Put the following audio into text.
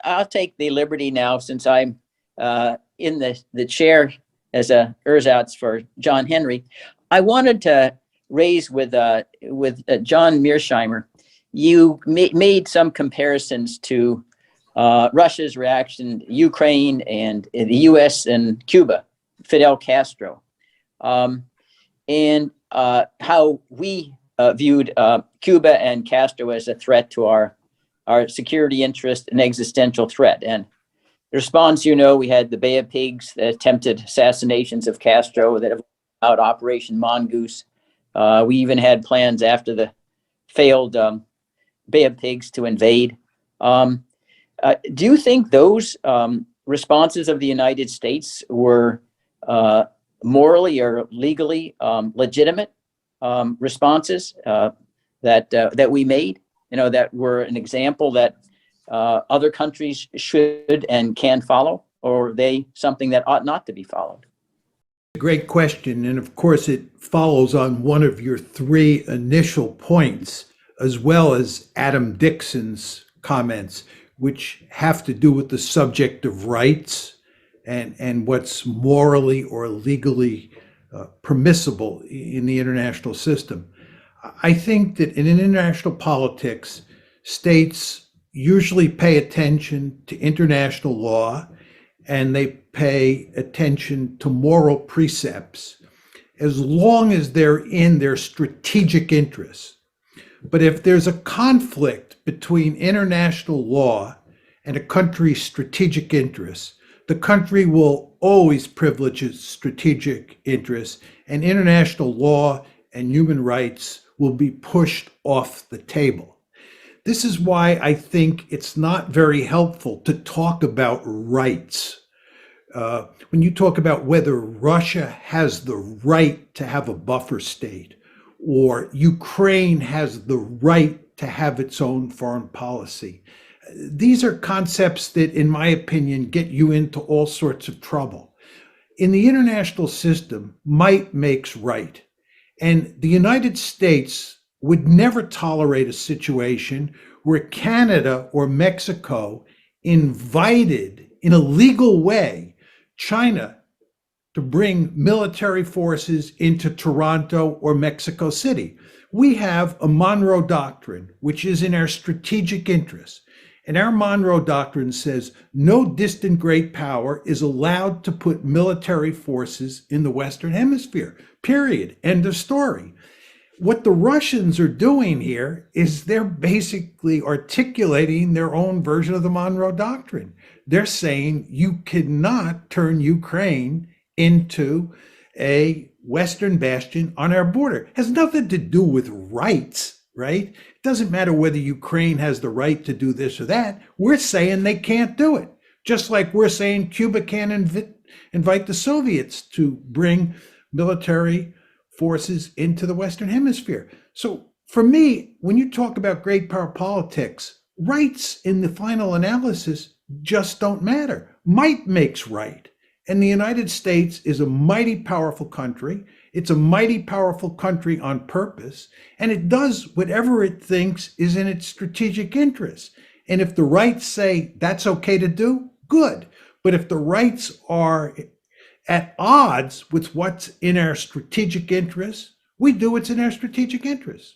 I'll take the liberty now, since I'm in the chair as a ersatz for John Henry. I wanted to raise with John Mearsheimer. You made some comparisons to Russia's reaction to Ukraine and the U.S. and Cuba, Fidel Castro, and how we viewed Cuba and Castro as a threat to our security interest, an existential threat. And the response, we had the Bay of Pigs, the attempted assassinations of Castro that have out Operation Mongoose. We even had plans after the failed Bay of Pigs to invade. Do you think those responses of the United States were morally or legally legitimate responses that we made? That were an example that other countries should and can follow, or are they something that ought not to be followed? Great question. And of course, it follows on one of your three initial points, as well as Adam Dixon's comments, which have to do with the subject of rights and what's morally or legally permissible in the international system. I think that in international politics, states usually pay attention to international law and they pay attention to moral precepts as long as they're in their strategic interests. But if there's a conflict between international law and a country's strategic interests, the country will always privilege its strategic interests, and international law and human rights will be pushed off the table. This is why I think it's not very helpful to talk about rights. When you talk about whether Russia has the right to have a buffer state, or Ukraine has the right to have its own foreign policy, these are concepts that, in my opinion, get you into all sorts of trouble. In the international system, might makes right. And the United States would never tolerate a situation where Canada or Mexico invited, in a legal way, China to bring military forces into Toronto or Mexico City. We have a Monroe Doctrine, which is in our strategic interest. And our Monroe Doctrine says no distant great power is allowed to put military forces in the Western Hemisphere, period. End of story. What the Russians are doing here is they're basically articulating their own version of the Monroe Doctrine. They're saying you cannot turn Ukraine into a Western bastion on our border. It has nothing to do with rights, right? It doesn't matter whether Ukraine has the right to do this or that. We're saying they can't do it. Just like we're saying Cuba can't invite the Soviets to bring military forces into the Western Hemisphere. So for me, when you talk about great power politics, rights in the final analysis just don't matter. Might makes right. And the United States is a mighty powerful country. It's a mighty powerful country on purpose, and it does whatever it thinks is in its strategic interest. And if the rights say that's okay to do, good. But if the rights are at odds with what's in our strategic interests, we do what's in our strategic interests.